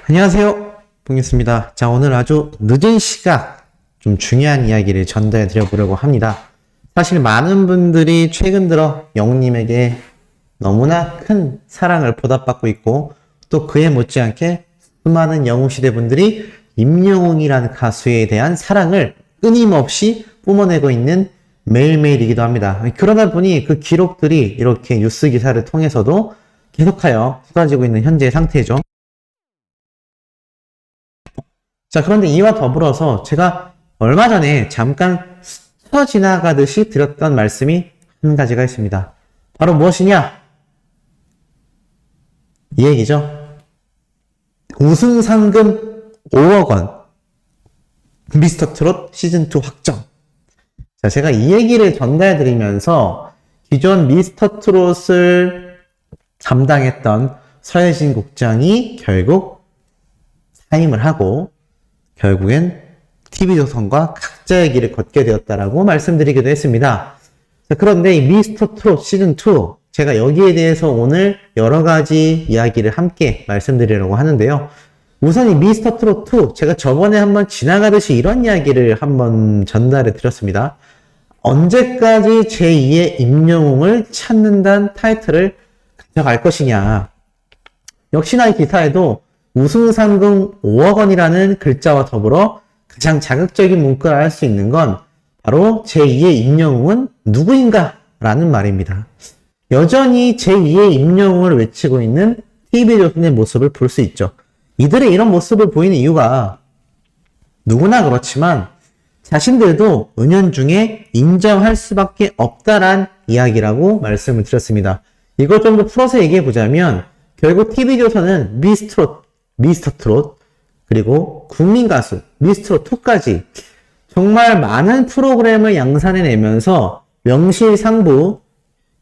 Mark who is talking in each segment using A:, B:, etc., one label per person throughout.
A: 안녕하세요. 봉유스입니다. 자, 오늘 아주 늦은 시각 좀 중요한 이야기를 전달해 드려보려고 합니다. 사실 많은 분들이 최근 들어 영웅님에게 너무나 큰 사랑을 보답받고 있고 또 그에 못지않게 수많은 영웅시대 분들이 임영웅이라는 가수에 대한 사랑을 끊임없이 뿜어내고 있는 매일매일이기도 합니다. 그러다 보니 그 기록들이 이렇게 뉴스 기사를 통해서도 계속하여 쏟아지고 있는 현재의 상태죠. 자, 그런데 이와 더불어서 제가 얼마 전에 잠깐 스쳐 지나가듯이 드렸던 말씀이 한 가지가 있습니다. 바로 무엇이냐? 이 얘기죠. 우승 상금 5억 원 미스터 트롯 시즌2 확정. 자, 제가 이 얘기를 전달해 드리면서 기존 미스터 트롯을 담당했던 서혜진 국장이 결국 사임을 하고 결국엔 TV조선과 각자의 길을 걷게 되었다라고 말씀드리기도 했습니다. 자, 그런데 이 미스터 트롯 시즌2 제가 여기에 대해서 오늘 여러 가지 이야기를 함께 말씀드리려고 하는데요. 우선 이 미스터 트롯 2 제가 저번에 한번 지나가듯이 이런 이야기를 한번 전달해 드렸습니다. 언제까지 제2의 임영웅을 찾는다는 타이틀을 가져갈 것이냐. 역시나 이 기사에도 우승 상금 5억 원이라는 글자와 더불어 가장 자극적인 문구를 할 수 있는 건 바로 제2의 임영웅은 누구인가? 라는 말입니다. 여전히 제2의 임영웅을 외치고 있는 TV조선의 모습을 볼 수 있죠. 이들의 이런 모습을 보이는 이유가 누구나 그렇지만 자신들도 은연중에 인정할 수밖에 없다란 이야기라고 말씀을 드렸습니다. 이걸 좀 더 풀어서 얘기해 보자면 결국 TV조선은 미스터 트롯, 그리고 국민가수, 미스터 트롯 2까지 정말 많은 프로그램을 양산해내면서 명실상부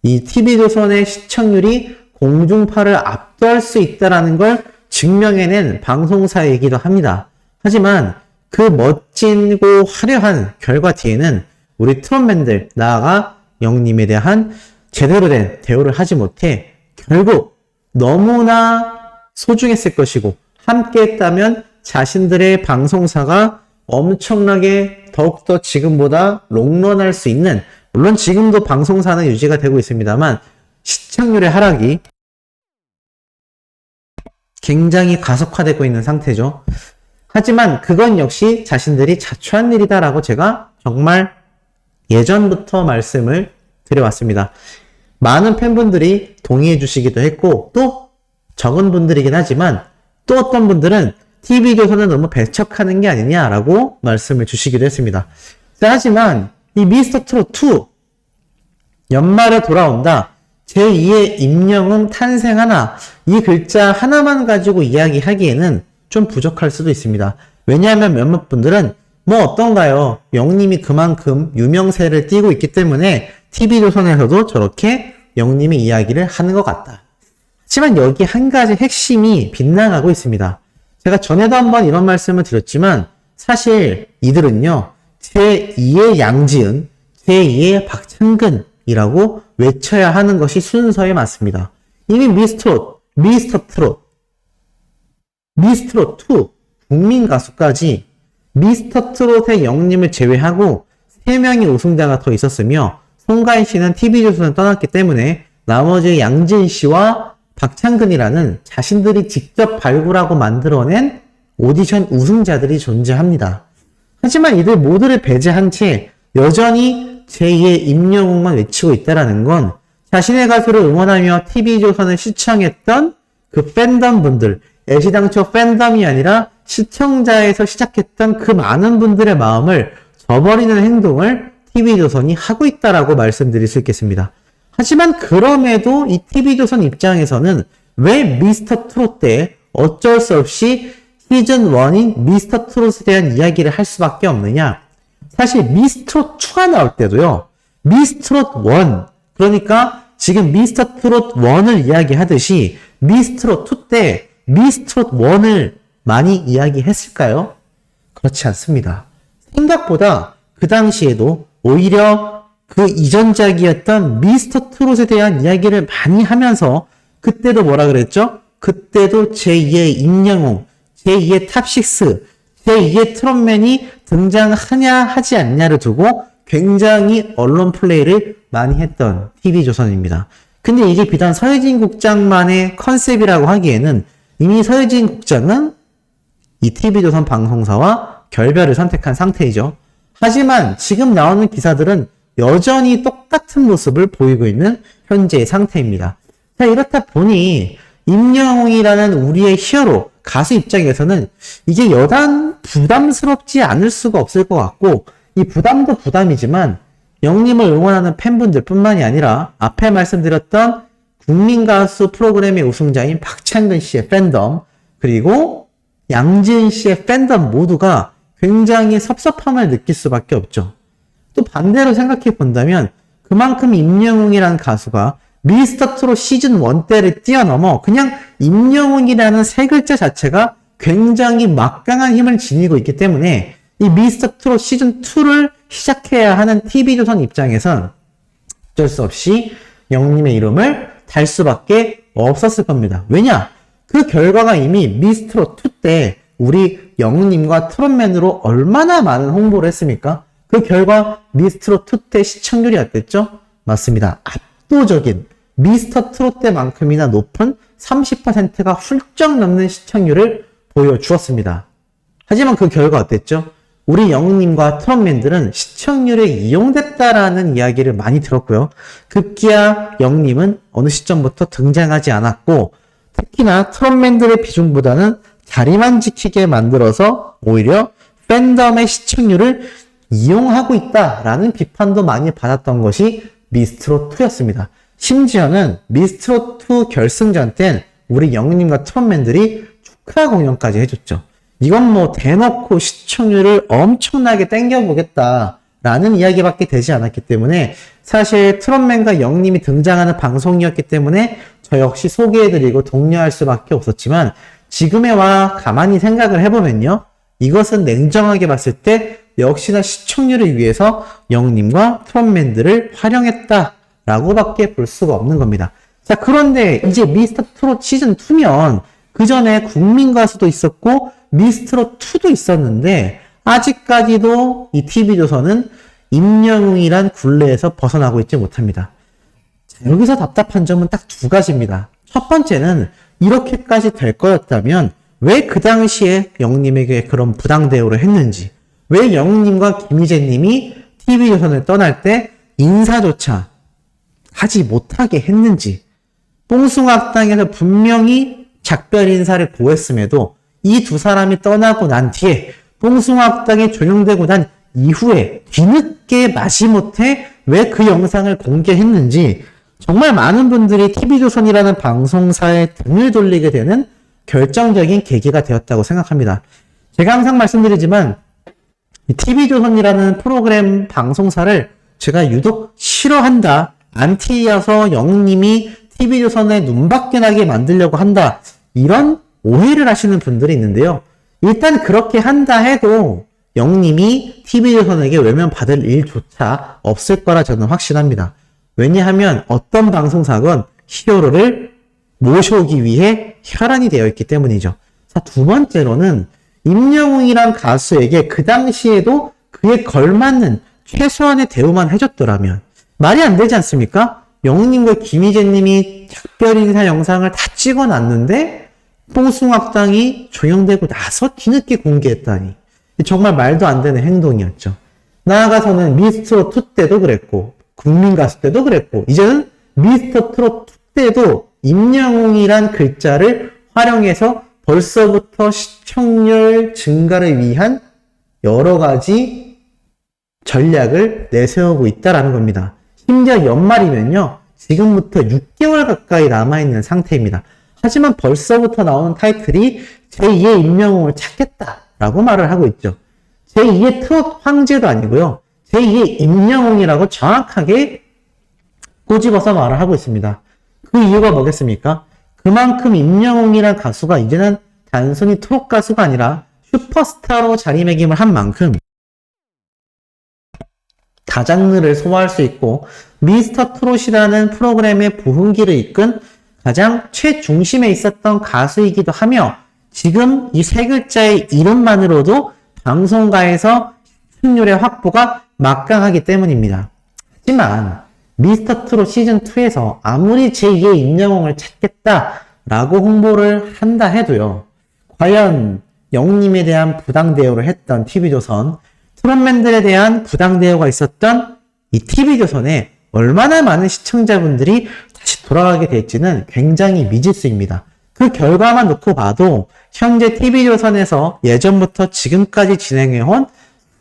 A: 이 TV조선의 시청률이 공중파를 압도할 수 있다는 걸 증명해낸 방송사이기도 합니다. 하지만 그 멋지고 화려한 결과 뒤에는 우리 트롯맨들, 나아가 영웅님에 대한 제대로 된 대우를 하지 못해 결국 너무나 소중했을 것이고 함께 했다면 자신들의 방송사가 엄청나게 더욱더 지금보다 롱런할 수 있는, 물론 지금도 방송사는 유지가 되고 있습니다만 시청률의 하락이 굉장히 가속화되고 있는 상태죠. 하지만 그건 역시 자신들이 자초한 일이다라고 제가 정말 예전부터 말씀을 드려왔습니다. 많은 팬분들이 동의해 주시기도 했고 또 적은 분들이긴 하지만 또 어떤 분들은 TV조선은 너무 배척하는 게 아니냐라고 말씀을 주시기도 했습니다. 자, 하지만 이 미스터 트롯 2 연말에 돌아온다. 제2의 임영웅 탄생하나, 이 글자 하나만 가지고 이야기하기에는 좀 부족할 수도 있습니다. 왜냐하면 몇몇 분들은 뭐 어떤가요? 영웅님이 그만큼 유명세를 띠고 있기 때문에 TV조선에서도 저렇게 영웅님의 이야기를 하는 것 같다. 하지만 여기 한 가지 핵심이 빗나가고 있습니다. 제가 전에도 한번 이런 말씀을 드렸지만 사실 이들은요, 제2의 양지은, 제2의 박창근이라고 외쳐야 하는 것이 순서에 맞습니다. 이미 미스터 트롯 2 국민가수까지 미스터 트롯의 영웅님을 제외하고 3명의 우승자가 더 있었으며 송가인 씨는 TV조선을 떠났기 때문에 나머지 양지은 씨와 박창근이라는 자신들이 직접 발굴하고 만들어낸 오디션 우승자들이 존재합니다. 하지만 이들 모두를 배제한 채 여전히 제2의 임영웅만 외치고 있다는 건 자신의 가수를 응원하며 TV조선을 시청했던 그 팬덤 분들, 애시당초 팬덤이 아니라 시청자에서 시작했던 그 많은 분들의 마음을 저버리는 행동을 TV조선이 하고 있다라고 말씀드릴 수 있겠습니다. 하지만 그럼에도 이 TV조선 입장에서는 왜 미스터 트롯 때 어쩔 수 없이 시즌1인 미스터 트롯에 대한 이야기를 할 수밖에 없느냐? 사실 미스터 트롯 2가 나올 때도요, 미스터 트롯 1, 그러니까 지금 미스터 트롯 1을 이야기하듯이 미스터 트롯 2 때 미스터 트롯 1을 많이 이야기했을까요? 그렇지 않습니다. 생각보다 그 당시에도 오히려 그 이전작이었던 미스터 트롯에 대한 이야기를 많이 하면서 그때도 뭐라 그랬죠? 그때도 제2의 임영웅, 제2의 탑6, 제2의 트롯맨이 등장하냐 하지 않냐를 두고 굉장히 언론 플레이를 많이 했던 TV조선입니다. 근데 이게 비단 서혜진 국장만의 컨셉이라고 하기에는 이미 서혜진 국장은 이 TV조선 방송사와 결별을 선택한 상태이죠. 하지만 지금 나오는 기사들은 여전히 똑같은 모습을 보이고 있는 현재의 상태입니다. 자, 이렇다 보니 임영웅이라는 우리의 히어로, 가수 입장에서는 이게 여단 부담스럽지 않을 수가 없을 것 같고, 이 부담도 부담이지만 영님을 응원하는 팬분들 뿐만이 아니라 앞에 말씀드렸던 국민가수 프로그램의 우승자인 박창근 씨의 팬덤, 그리고 양지은 씨의 팬덤 모두가 굉장히 섭섭함을 느낄 수밖에 없죠. 또 반대로 생각해 본다면 그만큼 임영웅이라는 가수가 미스터트롯 시즌1 때를 뛰어넘어 그냥 임영웅이라는 세 글자 자체가 굉장히 막강한 힘을 지니고 있기 때문에 이 미스터트롯 시즌2를 시작해야 하는 TV조선 입장에선 어쩔 수 없이 영님의 이름을 달 수밖에 없었을 겁니다. 왜냐? 그 결과가 이미 미스트롯2 때 우리 영님과 트롯맨으로 얼마나 많은 홍보를 했습니까? 그 결과 미스트롯2 때 시청률이 어땠죠? 맞습니다. 압도적인 미스터트롯 때만큼이나 높은 30%가 훌쩍 넘는 시청률을 보여주었습니다. 하지만 그 결과 어땠죠? 우리 영님과 트롯맨들은 시청률에 이용됐다라는 이야기를 많이 들었고요. 급기야 영님은 어느 시점부터 등장하지 않았고, 특히나 트롯맨들의 비중보다는 자리만 지키게 만들어서 오히려 팬덤의 시청률을 이용하고 있다라는 비판도 많이 받았던 것이 미스트롯2였습니다. 심지어는 미스트롯2 결승전 땐 우리 영님과 트롯맨들이 축하 공연까지 해줬죠. 이건 뭐 대놓고 시청률을 엄청나게 땡겨보겠다라는 이야기밖에 되지 않았기 때문에 사실 트롯맨과 영님이 등장하는 방송이었기 때문에 저 역시 소개해드리고 독려할 수밖에 없었지만 지금의 와 가만히 생각을 해보면요. 이것은 냉정하게 봤을 때 역시나 시청률을 위해서 영님과 트롯맨들을 활용했다라고 밖에 볼 수가 없는 겁니다. 자, 그런데 이제 미스터트롯 시즌2면 그 전에 국민가수도 있었고 미스트롯2도 있었는데 아직까지도 이 TV조선은 임영웅이란 굴레에서 벗어나고 있지 못합니다. 자, 여기서 답답한 점은 딱 두 가지입니다. 첫 번째는 이렇게까지 될 거였다면 왜 그 당시에 영님에게 그런 부당 대우를 했는지, 왜 영님과 김희재님이 TV조선을 떠날 때 인사조차 하지 못하게 했는지, 뽕숭아학당에서 분명히 작별 인사를 고했음에도 이 두 사람이 떠나고 난 뒤에 뽕숭아학당이 종영되고 난 이후에 뒤늦게 마지못해 왜 그 영상을 공개했는지 정말 많은 분들이 TV조선이라는 방송사에 등을 돌리게 되는 결정적인 계기가 되었다고 생각합니다. 제가 항상 말씀드리지만 TV조선이라는 프로그램 방송사를 제가 유독 싫어한다, 안티여서 영님이 TV조선에 눈밖에 나게 만들려고 한다, 이런 오해를 하시는 분들이 있는데요. 일단 그렇게 한다 해도 영님이 TV조선에게 외면받을 일조차 없을 거라 저는 확신합니다. 왜냐하면 어떤 방송사건 히어로를 모셔오기 위해 혈안이 되어 있기 때문이죠. 자, 두 번째로는 임영웅이란 가수에게 그 당시에도 그에 걸맞는 최소한의 대우만 해줬더라면 말이 안 되지 않습니까? 영웅님과 김희재님이 작별 인사 영상을 다 찍어놨는데 뽕숭아학당이 종영되고 나서 뒤늦게 공개했다니 정말 말도 안 되는 행동이었죠. 나아가서는 미스터트롯2 때도 그랬고 국민가수 때도 그랬고 이제는 미스터트롯2 때도 임영웅이란 글자를 활용해서 벌써부터 시청률 증가를 위한 여러 가지 전략을 내세우고 있다라는 겁니다. 심지어 연말이면요, 지금부터 6개월 가까이 남아있는 상태입니다. 하지만 벌써부터 나오는 타이틀이 제2의 임영웅을 찾겠다라고 말을 하고 있죠. 제2의 트롯 황제도 아니고요, 제2의 임영웅이라고 정확하게 꼬집어서 말을 하고 있습니다. 그 이유가 뭐겠습니까? 그만큼 임영웅이란 가수가 이제는 단순히 트롯 가수가 아니라 슈퍼스타로 자리매김을 한 만큼 다장르를 소화할 수 있고 미스터트롯이라는 프로그램의 부흥기를 이끈 가장 최중심에 있었던 가수이기도 하며 지금 이 세 글자의 이름만으로도 방송가에서 시청률의 확보가 막강하기 때문입니다. 하지만 미스터트롯 시즌2에서 아무리 제2의 임영웅을 찾겠다라고 홍보를 한다 해도요. 과연 영웅님에 대한 부당 대우를 했던 TV조선, 트롯맨들에 대한 부당 대우가 있었던 이 TV조선에 얼마나 많은 시청자분들이 다시 돌아가게 될지는 굉장히 미지수입니다. 그 결과만 놓고 봐도 현재 TV조선에서 예전부터 지금까지 진행해온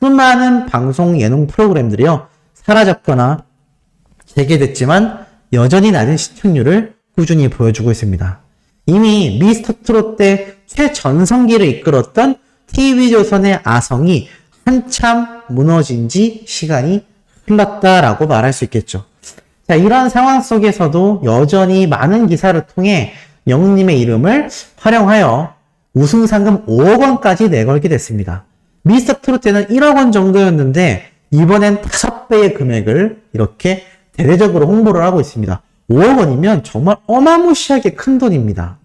A: 수많은 방송 예능 프로그램들이요. 사라졌거나 재개됐지만 여전히 낮은 시청률을 꾸준히 보여주고 있습니다. 이미 미스터트롯 때 최전성기를 이끌었던 TV조선의 아성이 한참 무너진 지 시간이 흘렀다라고 말할 수 있겠죠. 자, 이런 상황 속에서도 여전히 많은 기사를 통해 영웅님의 이름을 활용하여 우승 상금 5억 원까지 내걸게 됐습니다. 미스터트롯 때는 1억 원 정도였는데 이번엔 5배의 금액을 이렇게 대대적으로 홍보를 하고 있습니다. 5억 원이면 정말 어마무시하게 큰 돈입니다.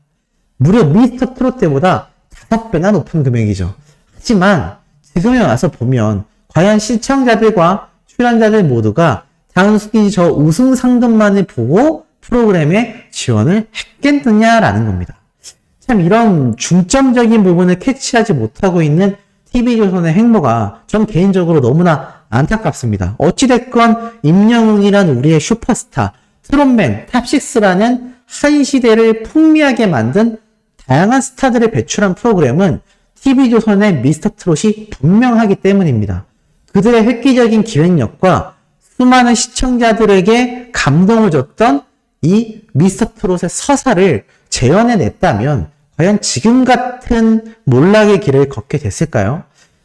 A: 무려 미스터트롯 때보다 5배나 높은 금액이죠. 하지만 지금에 와서 보면 과연 시청자들과 출연자들 모두가 단순히 저 우승 상금만을 보고 프로그램에 지원을 했겠느냐라는 겁니다. 참 이런 중점적인 부분을 캐치하지 못하고 있는 TV조선의 행보가 전 개인적으로 너무나 안타깝습니다. 어찌됐건 임영웅이란 우리의 슈퍼스타, 트롯맨, 탑6라는 한 시대를 풍미하게 만든 다양한 스타들을 배출한 프로그램은 TV조선의 미스터트롯이 분명하기 때문입니다. 그들의 획기적인 기획력과 수많은 시청자들에게 감동을 줬던 이 미스터트롯의 서사를 재현해냈다면 과연 지금 같은 몰락의 길을 걷게 됐을까요?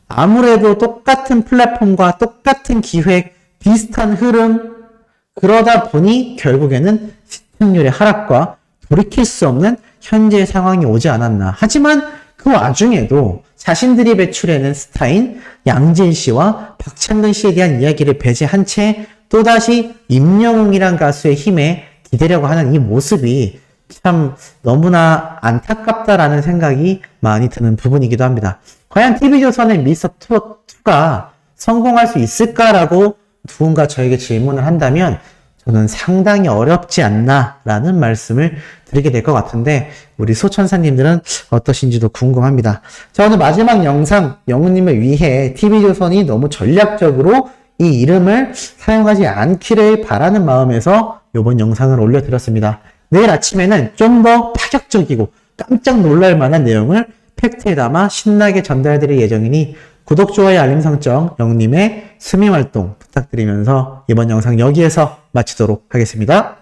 A: 아무래도 똑같은 플랫폼과 똑같은 기획, 비슷한 흐름, 그러다 보니 결국에는 시청률의 하락과 돌이킬 수 없는 현재의 상황이 오지 않았나. 하지만 그 와중에도 자신들이 배출해낸 스타인 양진 씨와 박창근 씨에 대한 이야기를 배제한 채 또다시 임영웅이란 가수의 힘에 기대려고 하는 이 모습이 참 너무나 안타깝다라는 생각이 많이 드는 부분이기도 합니다. 과연 TV조선의 미스터트롯2가 성공할 수 있을까라고 누군가 저에게 질문을 한다면 저는 상당히 어렵지 않나라는 말씀을 드리게 될 것 같은데 우리 소천사님들은 어떠신지도 궁금합니다. 자, 오늘 마지막 영상 영웅님을 위해 TV조선이 너무 전략적으로 이 이름을 사용하지 않기를 바라는 마음에서 이번 영상을 올려드렸습니다. 내일 아침에는 좀 더 파격적이고 깜짝 놀랄 만한 내용을 팩트에 담아 신나게 전달드릴 예정이니 구독, 좋아요, 알림 설정, 영웅님의 스밍 활동 부탁드리면서 이번 영상 여기에서 마치도록 하겠습니다.